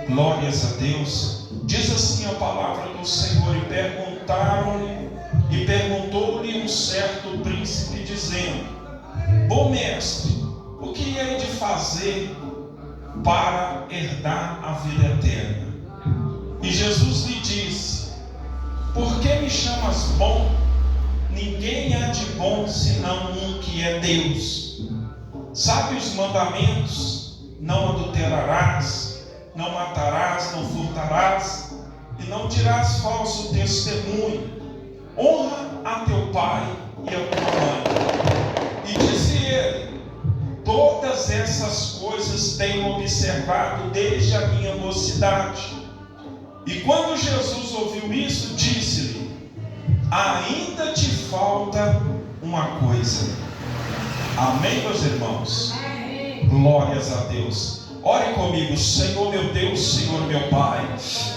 Glórias a Deus. Diz assim a palavra do Senhor: e perguntou-lhe um certo príncipe, dizendo: Bom mestre, o que hei de fazer para herdar a vida eterna? E Jesus lhe disse: Por que me chamas bom? Ninguém há de bom senão um que é Deus. Sabe os mandamentos? Não adulterarás, não matarás, não furtarás, e não dirás falso testemunho. Honra a teu pai e a tua mãe. E disse ele: Todas essas coisas tenho observado desde a minha mocidade. E quando Jesus ouviu isso, disse-lhe: Ainda te falta uma coisa. Amém, meus irmãos? Glórias a Deus. Ore comigo. Senhor meu Deus, Senhor meu Pai,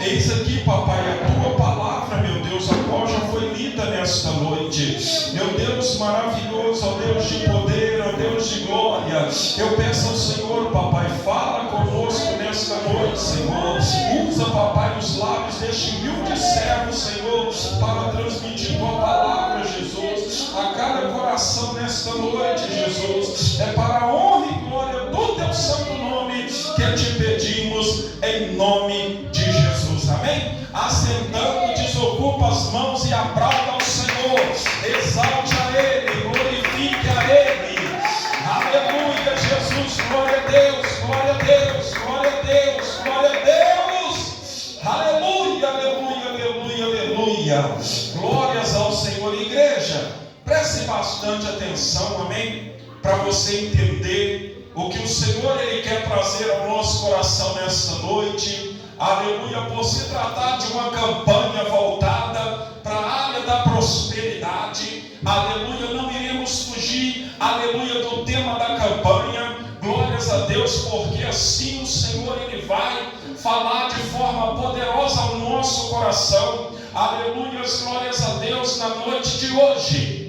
eis aqui, papai, a tua palavra, meu Deus, a qual já foi lida nesta noite. Meu Deus maravilhoso, ó Deus de poder, ó Deus de glória, eu peço ao Senhor, papai, fala conosco nesta noite, Senhor. Usa, papai, os lábios deste humilde servo, Senhor, para transmitir tua palavra, Jesus, a cada coração nesta noite, Jesus. É para a honra e glória do teu santo nome que te pedimos, em nome de Jesus. Amém? Assentando, desocupa as mãos e aplauda ao Senhor. Exalte a Ele, glorifique a Ele. Aleluia, Jesus. Glória a Deus, glória a Deus, glória a Deus, glória a Deus. Aleluia, aleluia, aleluia, aleluia. Glórias ao Senhor. Igreja, preste bastante atenção, amém? Para você entender o que o Senhor Ele quer trazer ao nosso coração nesta noite. Aleluia, por se tratar de uma campanha voltada para a área da prosperidade. Aleluia, não iremos fugir, aleluia, do tema da campanha. Glórias a Deus, porque assim o Senhor Ele vai falar de forma poderosa ao nosso coração. Aleluia, glórias a Deus, na noite de hoje.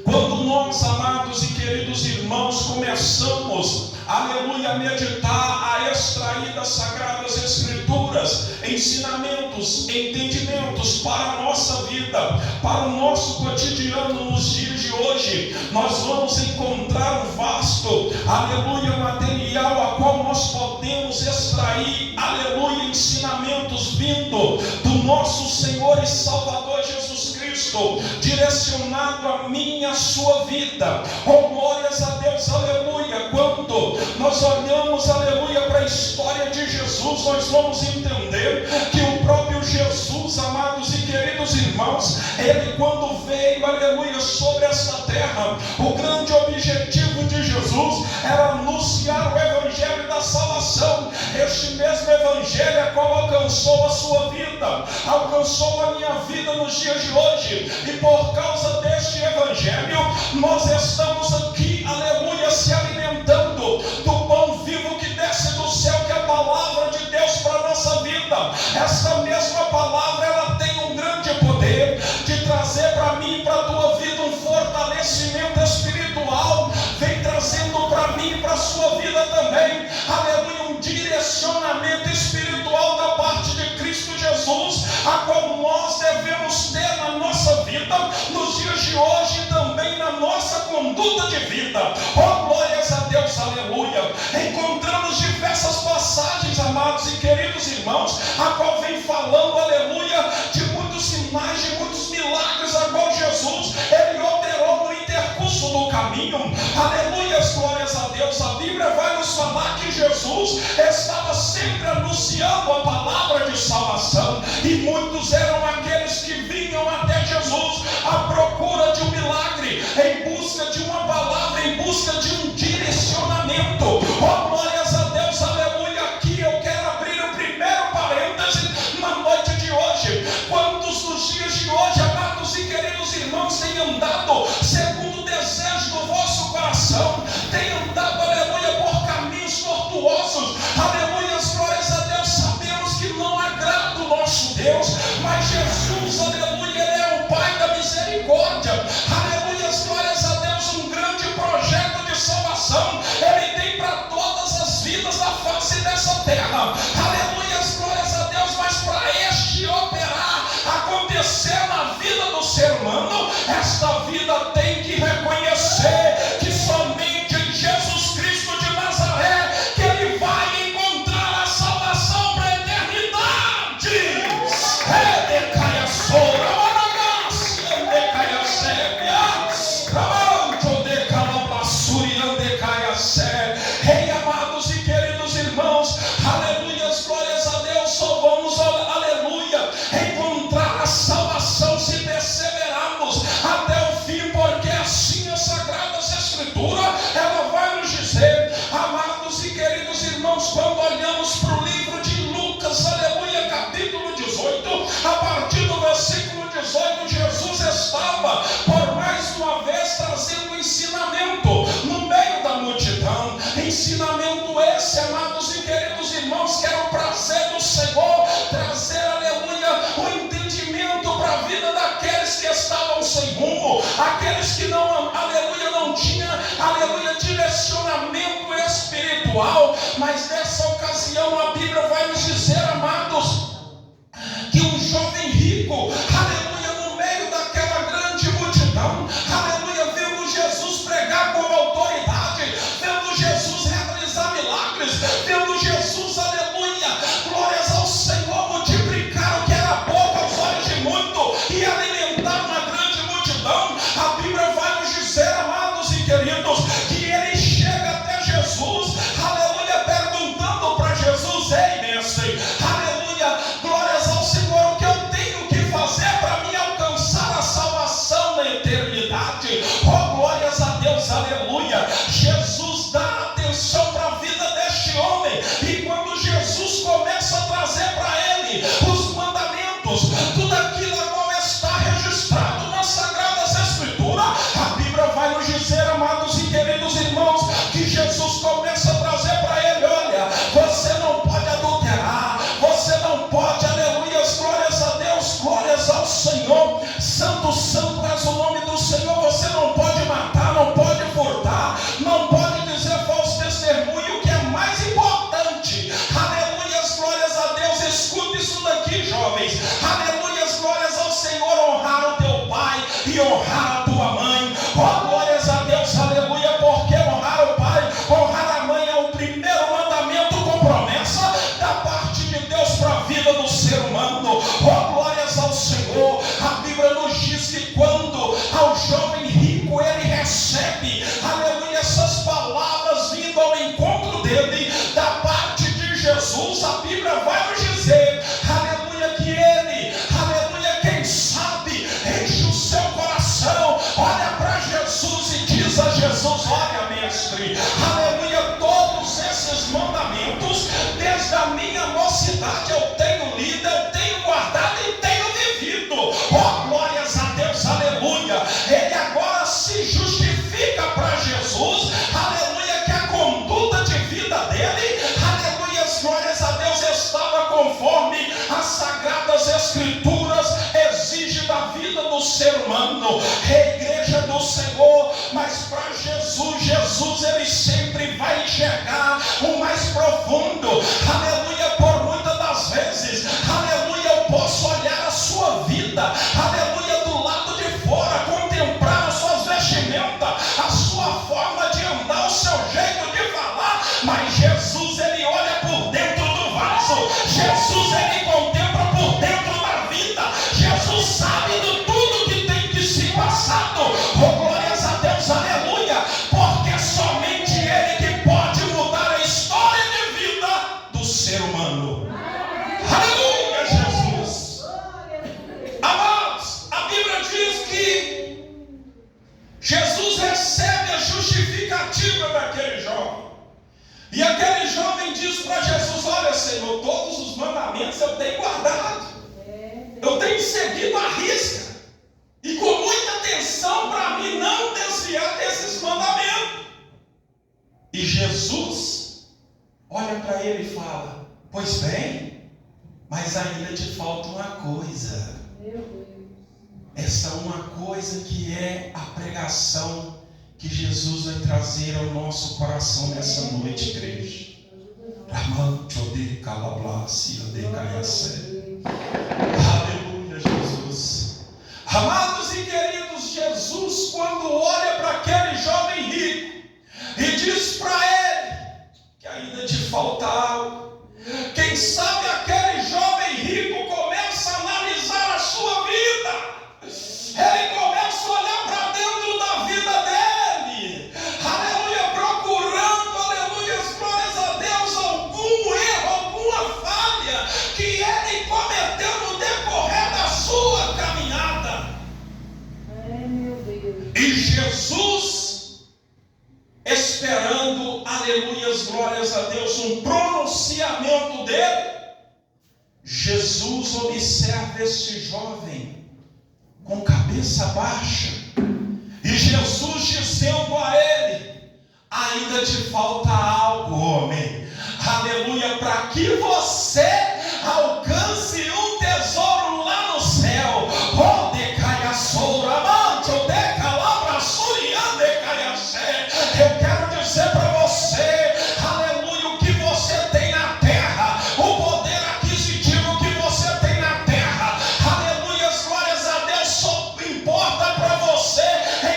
Quando nós, amados e queridos irmãos, começamos, aleluia, a meditar, a extrair das Sagradas Escrituras ensinamentos, entendimentos para a nossa vida, para o nosso cotidiano nos dias de hoje, nós vamos encontrar um vasto, aleluia, material a qual nós podemos extrair, aleluia, ensinamentos vindo do nosso Senhor e Salvador Jesus Cristo, direcionado a mim e a sua vida. Oh, glórias a Deus, aleluia. Quando nós olhamos, aleluia, para a história de Jesus, nós vamos entender que o próprio Jesus, amados e queridos irmãos, ele quando veio, aleluia, sobre esta terra, o grande objetivo de Jesus era anunciar o evangelho da salvação. Este mesmo evangelho é qual alcançou a sua vida, alcançou a minha vida nos dias de hoje, e por causa deste evangelho nós estamos aqui, aleluia, se alimentando do pão vivo que desce do céu, que é a palavra de Deus para a nossa vida. Esta mesma palavra, ela tem um grande poder de trazer para mim e para a tua vida um fortalecimento espiritual. Vem trazendo para mim e para a sua vida também, aleluia, um direcionamento espiritual da parte de Cristo Jesus, a qual nós devemos ter na nossa vida, nos dias de hoje e também na nossa conduta de vida. Oh, glórias a Deus, aleluia. Encontramos diversas passagens, amados e queridos irmãos, a qual vem falando, aleluia, de muitos sinais, de muitos milagres, a qual Jesus, ele operou no intercurso do caminho. Aleluia, glórias a Deus. A Bíblia vai nos falar que Jesus estava sempre anunciando a palavra de salvação, e muitos eram aqueles que vinham até Jesus à procura de um milagre, em busca de uma palavra, em busca de um direcionamento. Oh, glórias a Deus, aleluia. Aqui eu quero abrir o primeiro parêntese na noite de hoje. Quantos nos dias de hoje, amados e queridos irmãos, têm andado segundo o desejo do vosso coração, têm andado, aleluia, por caminhos tortuosos? Aleluia, glórias a Deus. Sabemos que não agrada o nosso Deus, mas Jesus, aleluia, ele é o Pai da misericórdia. Aleluia, glórias a Deus. Um grande projeto de salvação ele tem para todas as vidas da face dessa terra. Aleluia, 18, Jesus estava, por mais uma vez, trazendo ensinamento no meio da multidão. Ensinamento esse, amados e queridos irmãos, que era o prazer do Senhor, trazer, aleluia, o entendimento para a vida daqueles que estavam sem rumo, aqueles que não, aleluia, não tinham, aleluia, direcionamento espiritual. Mas nessa ocasião a Bíblia vai nos dizer, amados, que um jovem rico, aleluia, no meio daquela grande multidão, aleluia, vendo Jesus pregar com autoridade, vendo Jesus realizar milagres, vendo Jesus, aleluia, glórias ao Senhor, multiplicar o que era pouco aos olhos de muito e alimentar uma grande multidão. A Bíblia vai nos dizer, amados e queridos, que ele chega até Jesus, aleluia, perguntando para Jesus: ei, mestre, aleluia, glórias ao Senhor, o que eu tenho que fazer para me alcançar a salvação na eternidade? Oh, glórias a Deus, aleluia. Jesus dá atenção para a vida deste homem, e quando Jesus começa a trazer para ele os mandamentos, tudo aquilo a qual está registrado nas Sagradas Escrituras, a Bíblia vai nos dizer, amados e queridos irmãos, que Jesus começa a trazer para ele: olha, você não pode adulterar, você não pode, aleluia, glórias a Deus, glórias ao Senhor, santo, santo és o nome do Senhor, você não pode matar, não pode furtar, não pode dizer falso testemunho, o que é mais importante, aleluia, glórias a Deus, escuta isso daqui, jovens, aleluia, glórias ao Senhor, honrar o teu pai e honrar a tua mãe. Oh, glórias a Deus, aleluia, porque honrar o pai, honrar a mãe é o primeiro mandamento com promessa da parte de Deus para a vida do ser humano. Oh, glórias ao Senhor. A Bíblia nos diz que quando ao jovem rico ele recebe, aleluia, essas palavras vindo ao encontro dele da parte de Jesus, a Bíblia vai nos dizer, aleluia, que ele, aleluia, quem sabe, enche o seu coração, olha para Jesus e diz a Jesus: olha, mestre, aleluia, todos esses mandamentos, desde a minha mocidade eu tenho lido, eu tenho guardado e tenho vivido. Oh, glórias a Deus, aleluia. Ele agora se justifica para Jesus, aleluia, que a conduta de vida dele, aleluia, glórias a Deus, estava conforme as Sagradas Escrituras exige da vida do ser humano, a igreja do Senhor. Mas para Jesus ele sempre vai enxergar o mais profundo, aleluia. Por muitas das vezes, aleluia, eu posso olhar a sua vida, aleluia, do lado de fora, contemplar as suas vestimentas, a sua forma de andar, o seu jeito de falar, mas Jesus ele olha por dentro do vaso, Jesus ele contempla por dentro da vida, Jesus sabe de tudo que tem que se passado. Oh, glórias a Deus, aleluia, porque somente ele que pode mudar a história de vida do ser humano. Aleluia, Jesus. Amados, a Bíblia diz que Jesus recebe a justificativa daquele jovem, e aquele jovem diz para Jesus: olha, Senhor, todos os mandamentos eu tenho guardado, eu tenho seguido à risca, e com muita atenção para mim não desviar desses mandamentos. E Jesus olha para ele e fala: pois bem, mas ainda te falta uma coisa. Essa uma coisa que é a pregação que Jesus vai trazer ao nosso coração nessa noite, igreja. Aleluia, Jesus. Amados e queridos, Jesus, quando olha para aquele jovem rico e diz para ele que ainda te falta algo, quem sabe aquele jovem rico começa a analisar a sua vida. Ele começa a olhar para dentro da vida dele, aleluia, procurando, aleluia, glórias a Deus, algum erro, alguma falha que ele cometeu no decorrer da sua caminhada. E Jesus, esperando, aleluia, glórias a Deus, um dele, Jesus observa este jovem com cabeça baixa, e Jesus dizendo a ele: ainda te falta algo, homem. Aleluia, para que você alcance um tesouro lá no céu. Oh, decaia soura, mante, o decalabra, suriande, caia sé. Eu quero dizer para você, aleluia, o que você tem na terra, o poder aquisitivo que você tem na terra, aleluia, glórias a Deus, só importa para você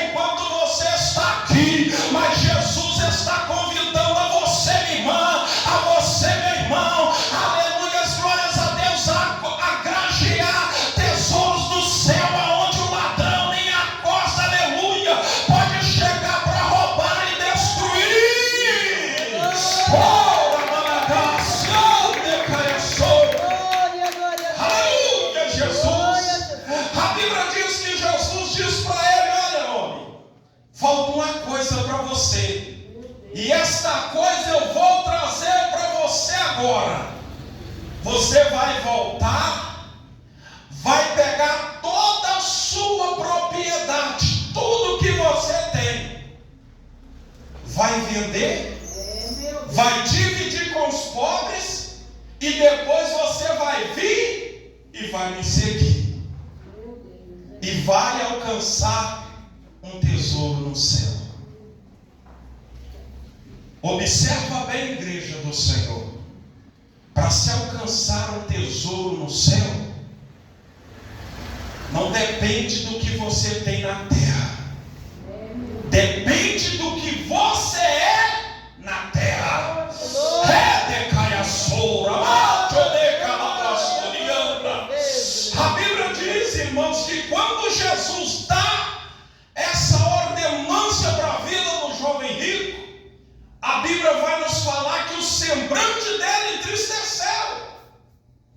enquanto você está aqui. Mas Jesus está convidando a você, minha irmã, a você, meu irmão, aleluia, glórias a Deus, a grajear tesouros do céu, aonde o ladrão nem a costa, aleluia, pode chegar para roubar e destruir. Oh, aleluia, Jesus. A Bíblia diz que Jesus diz para ele: olha, homem, falta uma coisa para você, e esta coisa eu vou trazer para você agora. Você vai voltar, vai pegar toda a sua propriedade, tudo que você tem, vai vender, vai dividir com os pobres, e depois você vai vir e vai me seguir, e vai alcançar um tesouro no céu. Observa bem, igreja do Senhor. Para se alcançar um tesouro no céu, não depende do que você tem na terra, depende do que você é na terra. A Bíblia diz, irmãos, que quando Jesus dá essa ordenância para a vida do jovem rico, a Bíblia vai nos falar que o semblante dele entristeceu.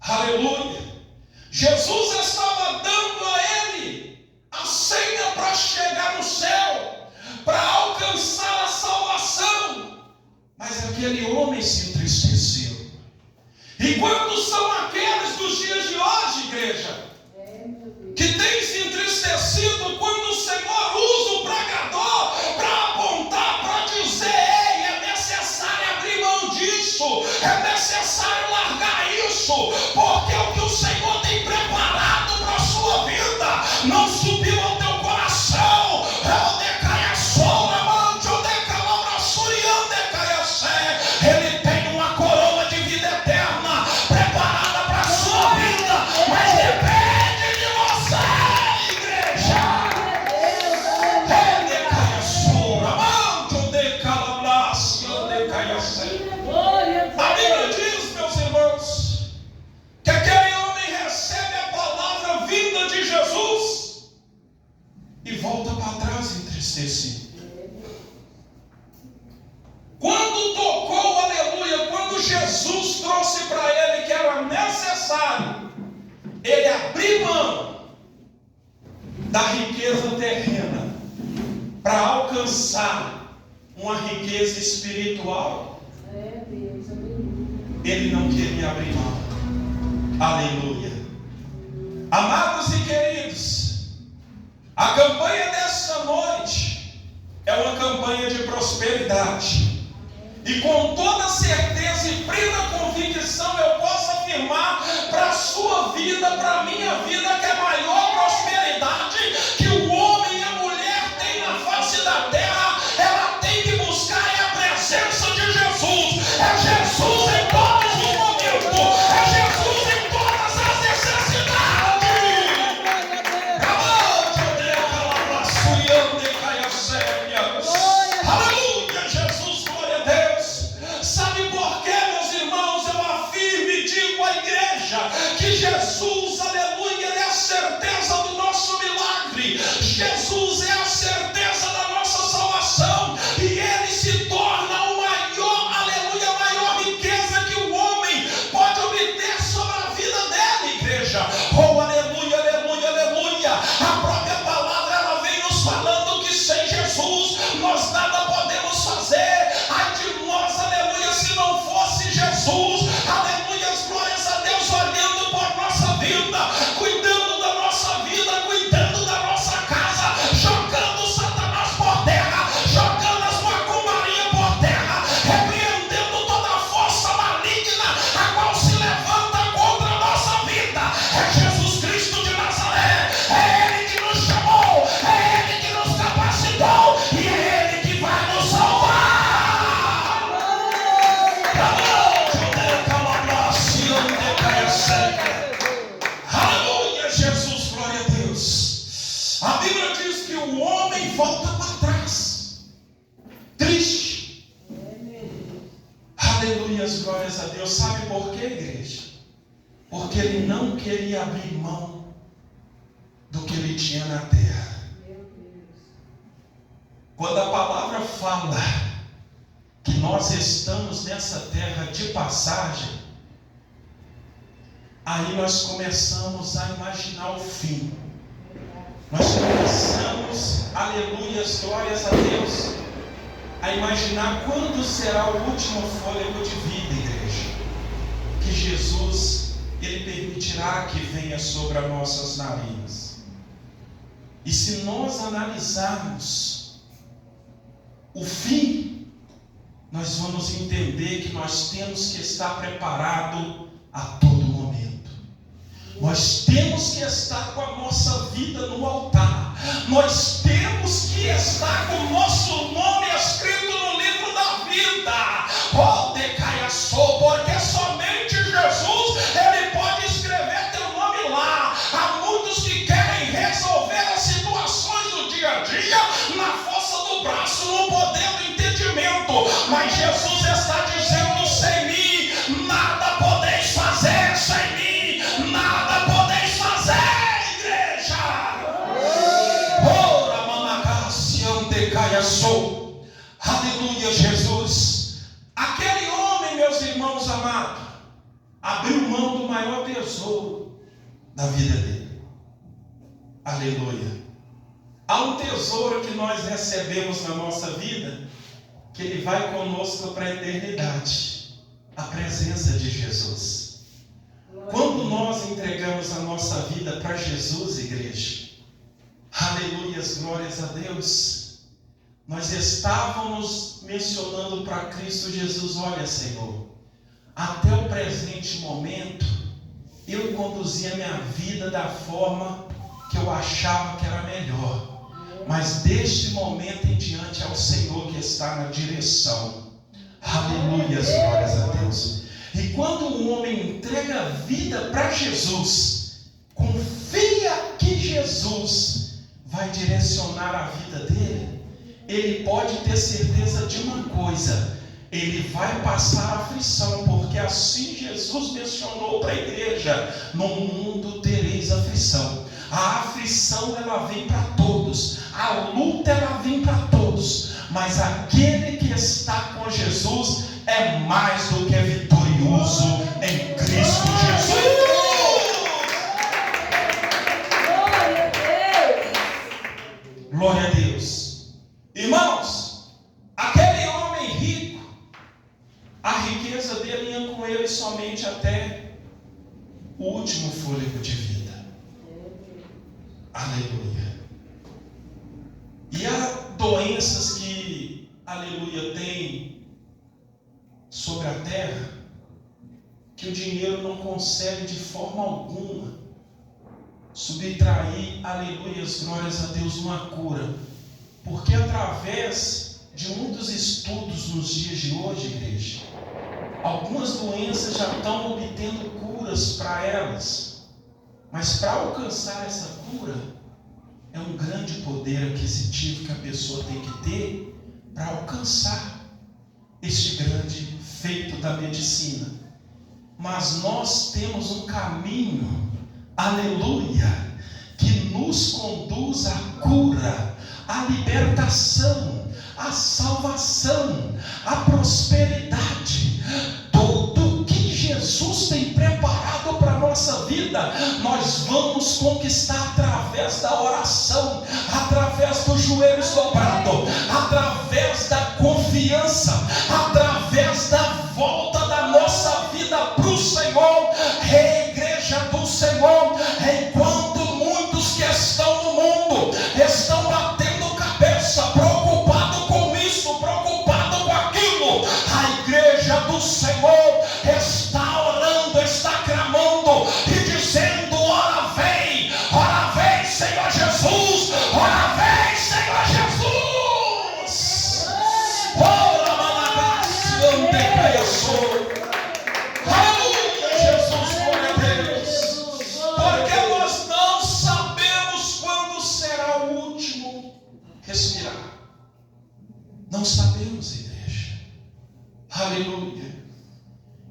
Aleluia. Jesus estava dando a ele a senha para chegar no céu, para alcançar a salvação. Mas aquele homem se entristeceu. E quantos são aqueles dos dias de hoje, igreja, que têm se entristecido quando o Senhor usa o pregador para apontar, para dizer: ei, é necessário abrir mão disso, é necessário largar isso, porque o que o Senhor tem preparado para a sua vida não subiu ao teu coração. Ele tem uma coroa de vida eterna preparada para a sua vida, mas depende de você, igreja. A Bíblia diz, meus irmãos, que aquele homem recebe a palavra vinda de Jesus e volta para trás entristecido. Quando tocou, aleluia, quando Jesus trouxe para ele que era necessário ele abrir mão da riqueza terrena para alcançar uma riqueza espiritual, ele não queria abrir mão. Aleluia. Amados e queridos, a campanha dessa noite é uma campanha de prosperidade. E com toda certeza e plena convicção eu posso afirmar para a sua vida, para a minha vida, que a maior prosperidade que o homem e a mulher têm na face da terra, ela tem que buscar é a presença de Jesus. É Jesus em todos os momentos, é Jesus em todas as necessidades. Aleluia, Jesus, glória a Deus. Sabe por quê, meus irmãos? Eu afirmo e digo à igreja que Jesus, aleluia, ele é a certeza Aleluias, glórias a Deus. Sabe por quê, igreja? Porque ele não queria abrir mão do que ele tinha na terra. Quando a palavra fala que nós estamos nessa terra de passagem, aí nós começamos a imaginar o fim. Nós começamos, aleluias, glórias a Deus, a imaginar quando será o último fôlego de vida, igreja, que Jesus, ele permitirá que venha sobre as nossas narinas. E se nós analisarmos o fim, nós vamos entender que nós temos que estar preparados a todo momento. Nós temos que estar com a nossa vida no altar. Nós temos que estar com o nosso nome escrito no livro da vida. Oh, decaiaçou, porque somente Jesus, ele pode escrever teu nome lá. Há muitos que querem resolver as situações do dia a dia na força do braço, no poder do entendimento. Mas Jesus está dizendo: sem mim nada podeis fazer, sem mim nada podeis fazer, igreja. Ora, mamacácia, decaiaçou. Aleluia, Jesus. Aquele homem, meus irmãos amados, abriu mão do maior tesouro da vida dele. Aleluia. Há um tesouro que nós recebemos na nossa vida, que ele vai conosco para a eternidade: a presença de Jesus. Quando nós entregamos a nossa vida para Jesus, igreja, aleluias, glórias a Deus, nós estávamos mencionando para Cristo Jesus: olha, Senhor, até o presente momento eu conduzia a minha vida da forma que eu achava que era melhor, mas deste momento em diante é o Senhor que está na direção. Aleluias, glórias a Deus. E quando um homem entrega a vida para Jesus, confia que Jesus vai direcionar a vida dele, ele pode ter certeza de uma coisa: ele vai passar aflição, porque assim Jesus mencionou para a igreja: no mundo tereis aflição. A aflição, ela vem para todos, a luta, ela vem para todos, mas aquele que está com Jesus é mais do que vitorioso em Cristo Jesus. Glória a Deus. Irmãos, aquele homem rico, a riqueza dele ia com ele somente até o último fôlego de vida. Aleluia. E há doenças que, aleluia, tem sobre a terra, que o dinheiro não consegue de forma alguma subtrair, aleluias, glórias a Deus, uma cura. Porque através de muitos estudos nos dias de hoje, igreja, algumas doenças já estão obtendo curas para elas. Mas para alcançar essa cura, é um grande poder aquisitivo que a pessoa tem que ter para alcançar este grande feito da medicina. Mas nós temos um caminho, aleluia, que nos conduz à cura, à libertação, à salvação, à prosperidade. Tudo que Jesus tem preparado para a nossa vida, nós vamos conquistar através da oração, através dos joelhos dobrados, através da confiança, através da volta da nossa vida para o Senhor. Igreja do Senhor, enquanto muitos que estão no mundo estão batendo cabeça, preocupados com isso, preocupados com aquilo, a igreja do Senhor está orando, está clamando e dizendo: ora vem, Senhor Jesus, ora vem, Senhor Jesus. Ora, malagasse, antecaioçou. Aleluia, Jesus, glória a Deus. Porque nós não sabemos quando será o último respirar. Não sabemos, igreja. Aleluia.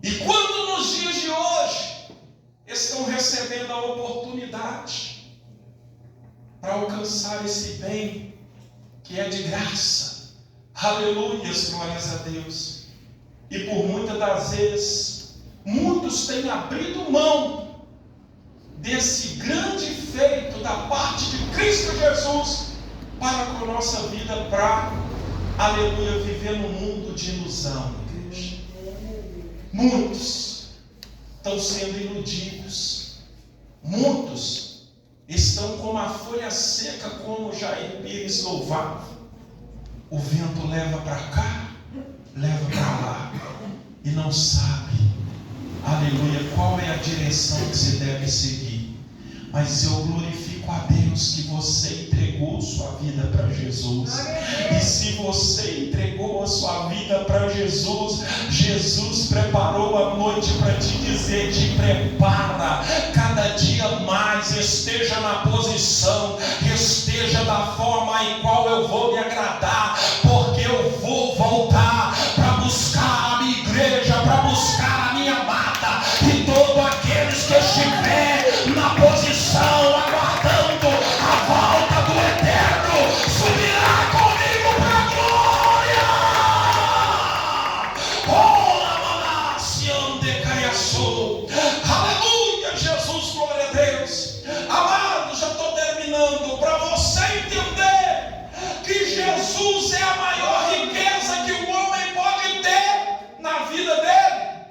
E quando nos dias de hoje estão recebendo a oportunidade para alcançar esse bem que é de graça, aleluias, glórias a Deus, e por muitas das vezes muitos têm abrido mão desse grande feito da parte de Cristo Jesus para com a nossa vida, para, aleluia, viver num mundo de ilusão, igreja. Muitos estão sendo iludidos, muitos estão como a folha seca, como Jair Pires louvava. O vento leva para cá, leva para lá, e não sabe, aleluia, qual é a direção que se deve seguir. Mas eu glorifico a Deus que você entregou sua vida para Jesus. E se você entregou a sua vida para Jesus, Jesus preparou a noite para te dizer: te prepara, cada dia mais, esteja na posição, esteja da forma em qual eu vou me agradar, porque eu vou voltar para buscar a minha igreja, para buscar a minha amada, e todos aqueles que estiver na posição aguardando a volta do Eterno subirá comigo para a glória. Aleluia, Jesus, glória a Deus. Amado, já estou terminando. Para você entender que Jesus é a maior riqueza que o homem pode ter na vida dele,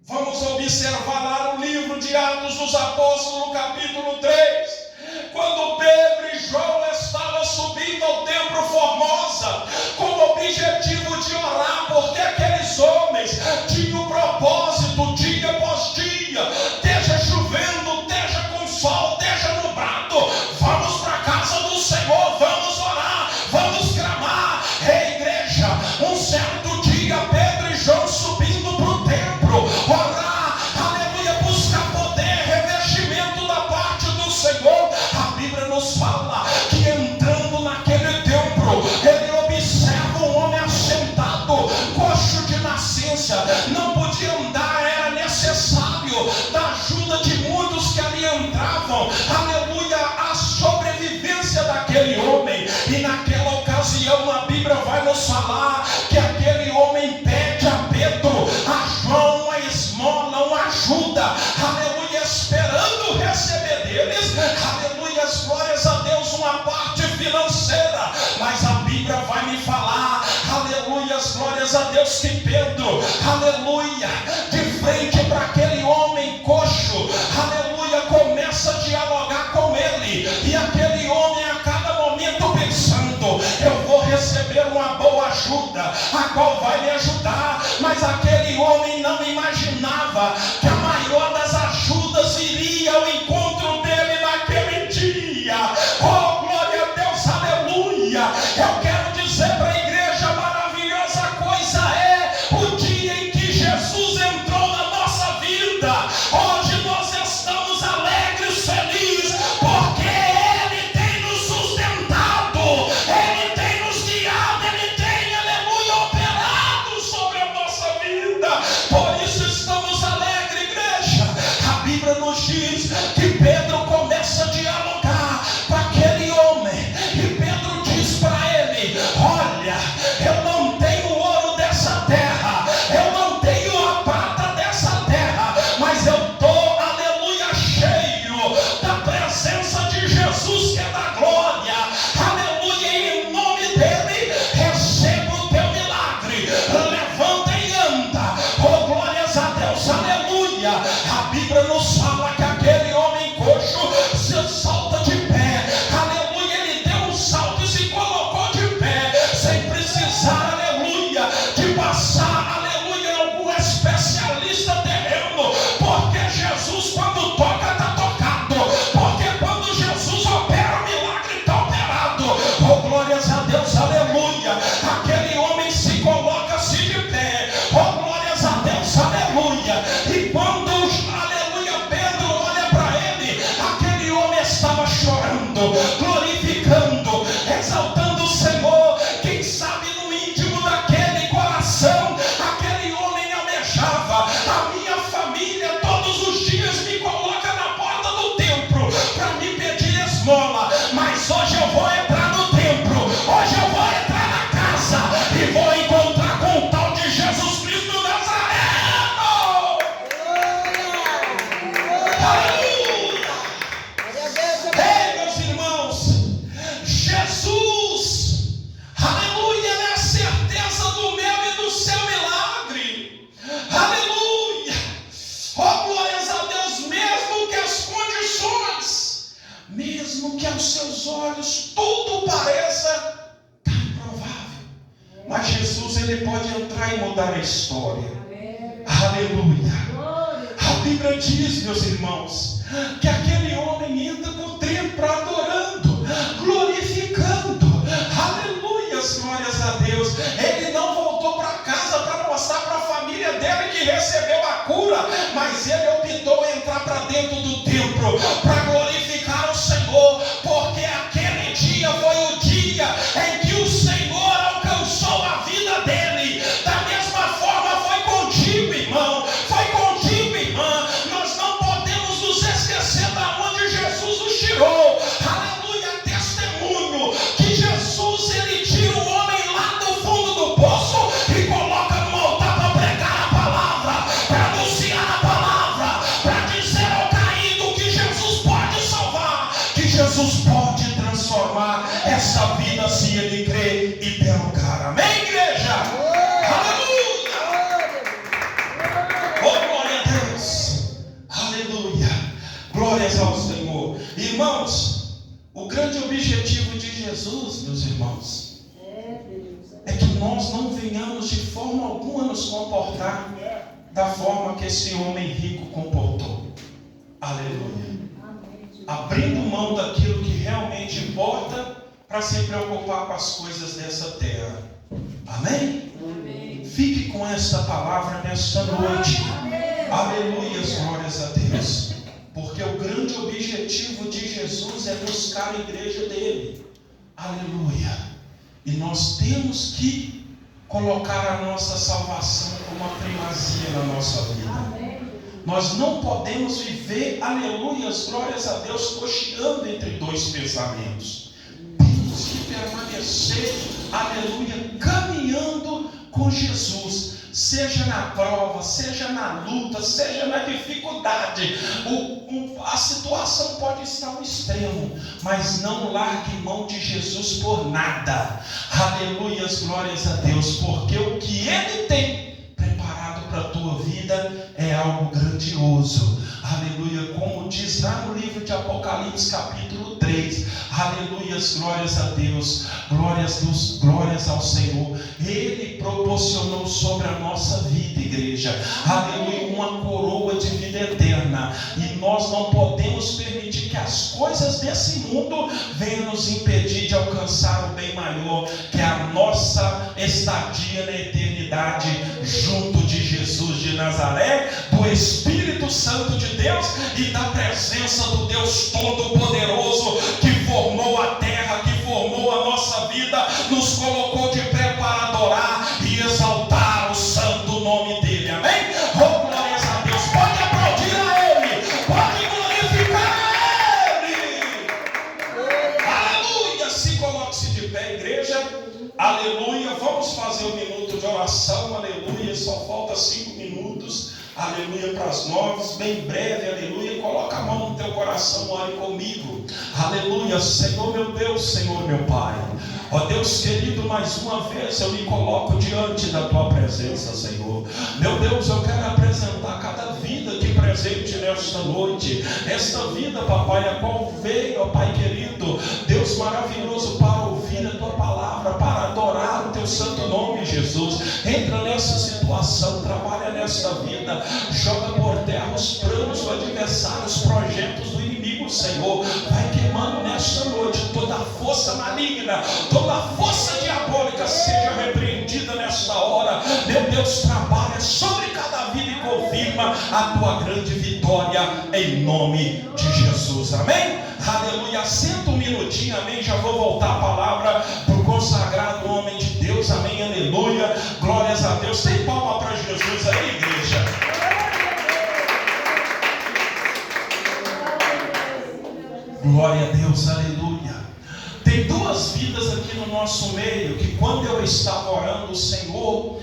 vamos observar lá no livro de Atos dos Apóstolos, capítulo 3, quando Pedro e João estavam subindo ao templo Formosa, com o objetivo de orar, porque aqueles homens tinham um propósito, dia após dia, esteja chovendo, esteja com sol, esteja nublado, vamos para a casa do Senhor, vamos orar, vamos clamar. Ei, igreja, um certo dia Pedro e João subindo para o templo, orar, aleluia, buscar poder, revestimento da parte do Senhor. A Bíblia nos fala que entrando naquele templo, ele observa um homem assentado, coxo de nascença, não podia andar, era necessário da ajuda de muitos que ali entravam, aleluia, a sobrevivência daquele homem. E naquela ocasião a Bíblia vai nos falar que aquele homem pede a Pedro, a João, uma esmola, uma ajuda, aleluia, esperando receber deles, aleluia, glórias a Deus, uma parte financeira. Mas a Bíblia vai me falar, aleluia, glórias a Deus, que Pedro, aleluia, de frente para aquele homem coxo, aleluia, começa a dialogar com ele, e aquele homem a cada momento pensando: eu vou receber uma boa ajuda, a qual vai me ajudar. Mas aquele homem não imaginava que a maior das ajudas iria ao encontro dele naquele dia. Oh, glória a Deus, aleluia. Eu quero dizer para a igreja, maravilhosa coisa é o dia em que Jesus entrou na nossa vida. Hoje nós estamos alegres, felizes, porque Ele tem nos sustentado, Ele tem nos guiado, Ele tem, aleluia, operado sobre a nossa vida. mudar a história. Aleluia. A Bíblia diz, meus irmãos, que aquele homem entra no templo adorando, glorificando. Aleluia, glórias a Deus. Ele não voltou para casa para mostrar para a família dele que recebeu a cura, mas ele optou entrar para dentro do templo para glorificar o Senhor, porque aquele dia foi o dia em que o Senhor alcançou a vida dele. Da mesma forma foi contigo, irmão, foi contigo, irmã. Nós não podemos nos esquecer da onde Jesus nos tirou. Aleluia, testemunho que Jesus, ele tira o homem lá do fundo do poço e coloca no altar para pregar a palavra, para anunciar a palavra, para dizer ao caído que Jesus pode salvar, que Jesus pode transformar essa vida se ele crer e derrogar. Amém, igreja? Aleluia! Oh, glória a Deus! Aleluia! Glórias ao Senhor. Irmãos, o grande objetivo de Jesus, meus irmãos, é que nós não venhamos de forma alguma nos comportar da forma que esse homem rico comportou. Aleluia. Abrindo mão daquilo que realmente importa para se preocupar com as coisas dessa terra. Amém? Amém. Fique com esta palavra nesta noite. Aleluia, glórias a Deus. Porque o grande objetivo de Jesus é buscar a igreja dele. Aleluia. E nós temos que colocar a nossa salvação como a primazia na nossa vida. Amém. Nós não podemos viver, aleluia, glórias a Deus, cocheando entre dois pensamentos. Temos que permanecer, aleluia, caminhando com Jesus. Seja na prova, seja na luta, seja na dificuldade. A situação pode estar no extremo, mas não largue mão de Jesus por nada. Aleluia, glórias a Deus, porque o que Ele tem preparado para a tua vida é algo grandioso. Aleluia, como diz lá no livro de Apocalipse capítulo 3, aleluia, glórias a Deus, glórias ao Senhor. Ele proporcionou sobre a nossa vida, igreja, aleluia, uma coroa de vida eterna, e nós não podemos permitir que as coisas desse mundo venham nos impedir de alcançar o bem maior, que é a nossa estadia na eternidade junto de Jesus de Nazaré, do Espírito Santo de Deus e da presença do Deus Todo-Poderoso, que formou a terra, que formou a nossa vida, nos colocou de pé para adorar e exaltar o santo nome dele. Amém? Oh, glórias a Deus. Pode aplaudir a ele, pode glorificar a ele. Aleluia. Se coloque-se de pé, igreja. Aleluia. Vamos fazer um minuto de oração. Aleluia. Só falta 5 minutos. Aleluia, para as 9, bem breve, aleluia. Coloca a mão no teu coração, ore comigo. Aleluia, Senhor meu Deus, Senhor meu Pai. Ó Deus querido, mais uma vez eu me coloco diante da tua presença, Senhor. Meu Deus, eu quero apresentar cada vida aqui presente nesta noite. Esta vida, papai, a qual veio, ó Pai querido, Deus maravilhoso, para ouvir a tua palavra, para adorar o teu santo nome, Jesus. Entra nessa situação, trabalha nesta vida, joga por terra os planos do adversário, os projetos do inimigo, Senhor. Vai queimando nesta noite toda a força maligna, toda a força diabólica seja repreendida nesta hora. Meu Deus, trabalha sobre cada vida e confirma a tua grande vitória em nome de Jesus. Amém? Aleluia. Senta um minutinho, amém. Já vou voltar a palavra para o consagrado homem de Deus. Amém, aleluia. Glórias a Deus. Tem palma para Jesus aí, igreja. Glória a Deus, aleluia. Tem duas vidas aqui no nosso meio, que quando eu estava orando, o Senhor,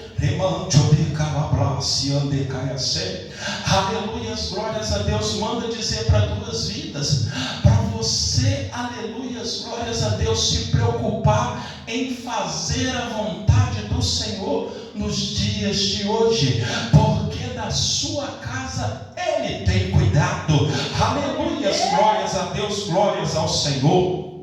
aleluia, glórias a Deus, manda dizer para duas vidas, para você, aleluia, glórias a Deus, se preocupar em fazer a vontade do Senhor nos dias de hoje, porque da sua casa Ele tem cuidado. Aleluia, glórias a Deus, glórias ao Senhor.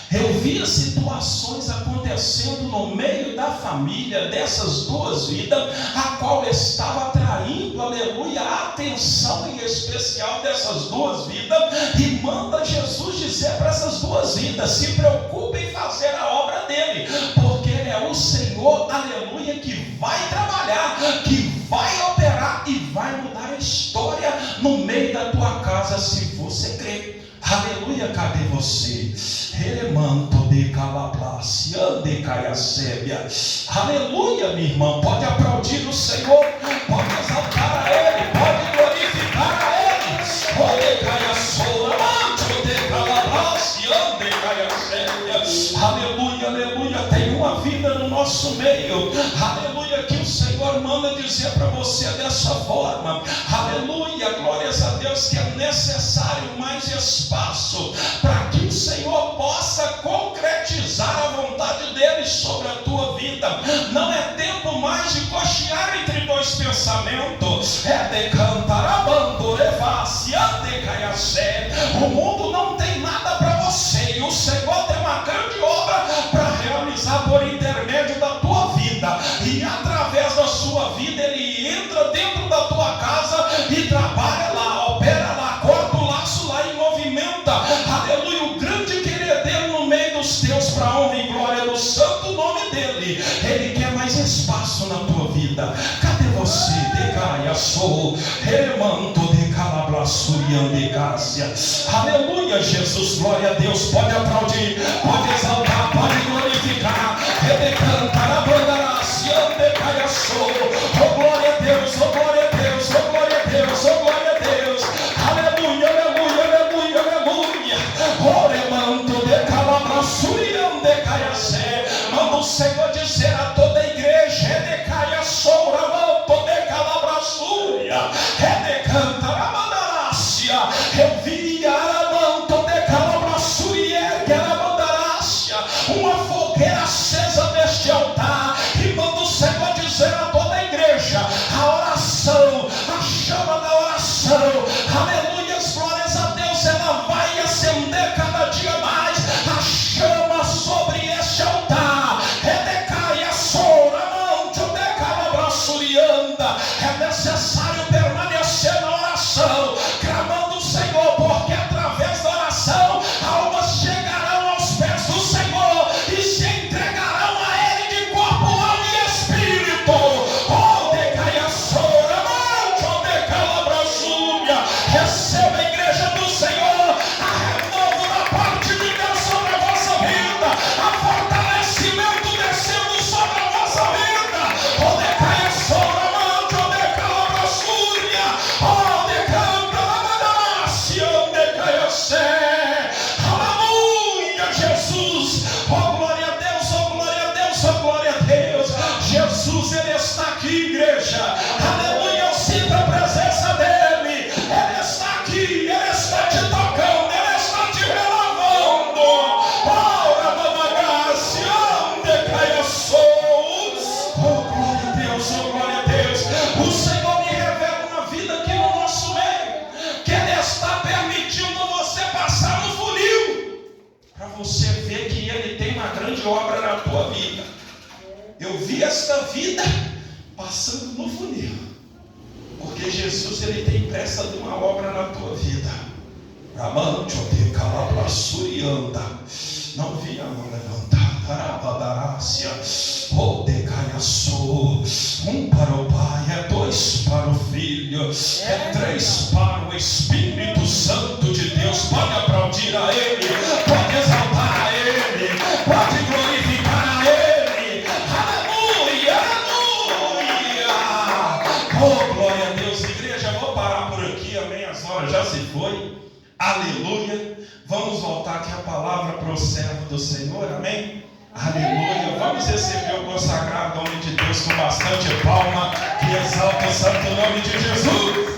Eu via situações acontecendo no meio da família dessas duas vidas, a qual estava atraindo, aleluia, a atenção em especial dessas duas vidas, e manda Jesus dizer para essas duas vidas: se preocupem em fazer a obra dele, porque ele é o Senhor, aleluia, que vai trabalhar, que vai operar e vai mudar a história no meio da tua casa, se você crer. Aleluia, cadê você? Remanto de calablace, ande caiacébia. Aleluia, minha irmã, pode aplaudir o Senhor, pode exaltar a Ele, pode glorificar a Ele. Ode caiaçoura, manto de calablace, ande caiacébia. Aleluia, aleluia, tem uma vida no nosso meio, aleluia, que o Senhor manda dizer para você dessa forma, aleluia, glórias a Deus, que é necessário mais espaço para que o Senhor possa concretizar a vontade dele sobre a tua vida. Não é tempo mais de cochear entre dois pensamentos, é de cantar a bandorevasse, ande caiacé. O mundo não tem nada para você, e o Senhor tem uma grande obra para realizar por intermédio da tua vida, e através da sua vida ele entra dentro da tua casa e trabalha lá, opera lá, corta o laço lá e movimenta, aleluia, o grande querer dele no meio dos teus, para a honra e glória do santo nome dele. Ele quer mais espaço na tua vida. Cadê você? Decaia sou, remanto de calabraçurian de Cássia. Aleluia, Jesus, glória a Deus. Pode aplaudir, pode exaltar, pode glorificar, ele cantar a bandaracian de caia sou. Oh glória a Deus, oh glória a Deus, oh glória a Deus, oh glória a Deus. Aleluia, aleluia, aleluia, aleluia. Oh remanto de calabraçurian de caiacé. Manda o Senhor dizer a toda a igreja: ele caia sou, remanto de calabraçuria, ele cantar a bandarácia. Eu vi aramanto de calabraçuria, que era bandarácia, uma fogueira acesa neste altar, e manda o Senhor dizer a toda a igreja: a oração, a chama da oração, aleluia, glórias a Deus, ela vai acender cada dia mais a chama sobre este altar. Redecaia sora, manto de calabraçurianda. É necessário permanecer na oração, clamando o Senhor, porque através da oração almas chegarão aos pés do Senhor e se entregarão a Ele de corpo, alma e espírito. Oh, decaia sora, manto de calabraçúria. Receba, a igreja do Senhor, a renovo da parte de Deus sobre a vossa vida, a fortalecimento descendo sobre a vossa vida. Oh, decaia sora, manto de calabraçúria. Oh, decanta a bandaracian de caiacé. Aleluia, Jesus. Oh, glória a Deus, oh, glória a Deus, oh, glória a Deus. Jesus, Ele está aqui, igreja. Aleluia, eu sinto a presença dEle. Ele está aqui, Ele está te tocando, Ele está te renovando. Oh, ramamagacian de caiaçou. Oh, glória a Deus, oh, glória a Deus. O Senhor me revela uma vida aqui no nosso meio, que Ele está permitindo você passar no funil, para você ver que Ele tem uma grande obra na tua vida. Eu vi esta vida passando no funil, porque Jesus, Ele tem pressa de uma obra na tua vida. Amante de calabraçurianda. Não vi a mão levantada, abadarácia. Oh, decaiaçou. Um para o Pai, é dois para o Filho, é três para o Espírito Santo de Deus. Pode aplaudir a Ele, pode exaltar a Ele, pode glorificar a Ele. Aleluia, aleluia. Oh, glória a Deus, igreja. Vou parar por aqui, amém. As horas já se foi. Aleluia. Vamos voltar aqui a palavra para o servo do Senhor, amém? Aleluia. Vamos receber o consagrado nome de Deus com bastante palma, que exalta o santo nome de Jesus.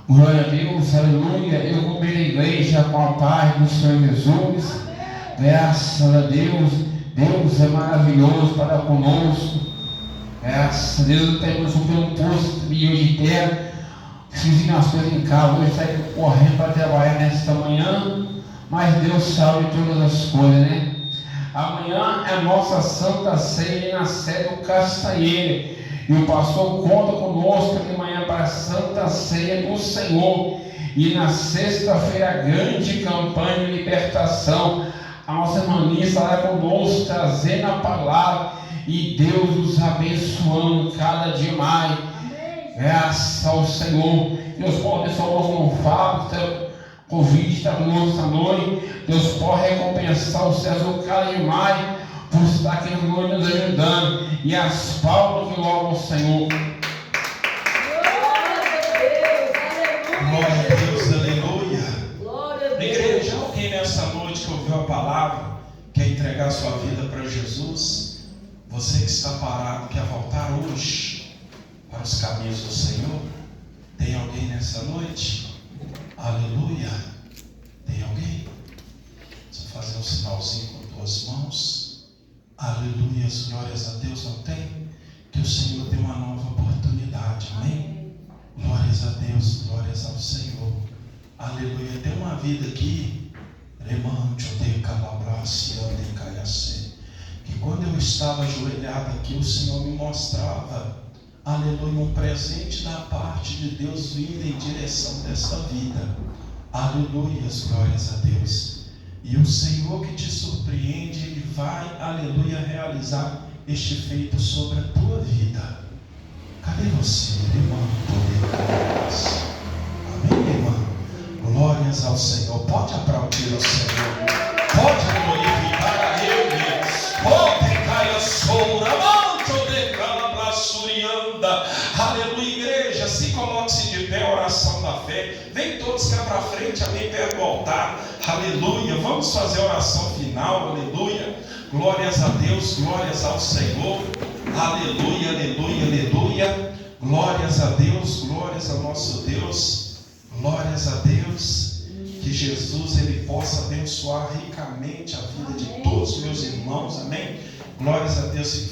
Glória a Deus, aleluia. Eu vou vir à igreja com a paz do Senhor Jesus. Graças a Deus. Deus é maravilhoso para conosco. Graças a Deus, temos um posto de terra esqueci as coisas em casa, hoje saí correndo para trabalhar nesta manhã, mas Deus sabe todas as coisas, né? Amanhã é a nossa Santa Ceia na sede do Castanheira, e o pastor conta conosco de manhã para a Santa Ceia do Senhor, e na sexta-feira grande campanha de libertação. A nossa irmã Nina estará conosco trazendo a palavra, e Deus nos abençoando cada dia mais. Graças ao Senhor. Deus pode abençoar o nosso Fábio, convite está conosco esta noite. Deus pode recompensar o César cada dia mais por estar aqui no noite nos ajudando. E as palmas que louvam o Senhor. Glória a Deus, aleluia. Igreja, alguém nessa noite que ouviu a palavra quer entregar sua vida para Jesus? Você que está parado, quer voltar hoje para os caminhos do Senhor? Tem alguém nessa noite? Aleluia. Tem alguém? Você fazer um sinalzinho com duas mãos. Aleluia, glórias a Deus. Não tem? Que o Senhor dê uma nova oportunidade, amém? Glórias a Deus, glórias ao Senhor. Aleluia. Tem uma vida aqui, que quando eu estava ajoelhado aqui, o Senhor me mostrava, aleluia, um presente da parte de Deus vindo em direção dessa vida. Aleluia, glórias a Deus. E o Senhor que te surpreende, Ele vai, aleluia, realizar este feito sobre a tua vida. Cadê você, irmã? Amém, irmã? Glórias ao Senhor. Pode aplaudir ao Senhor. Pode glorificar a Ele. Pode cair a soura. Aleluia, igreja. Se coloque-se de pé, oração da fé. Vem todos cá para frente, amém, perto do altar. Aleluia. Vamos fazer a oração final. Aleluia. Glórias a Deus, glórias ao Senhor. Aleluia, aleluia, aleluia. Glórias a Deus, glórias ao nosso Deus. Glórias a Deus. Que Jesus Ele possa abençoar ricamente a vida de todos os meus irmãos. Amém. Glórias a Deus.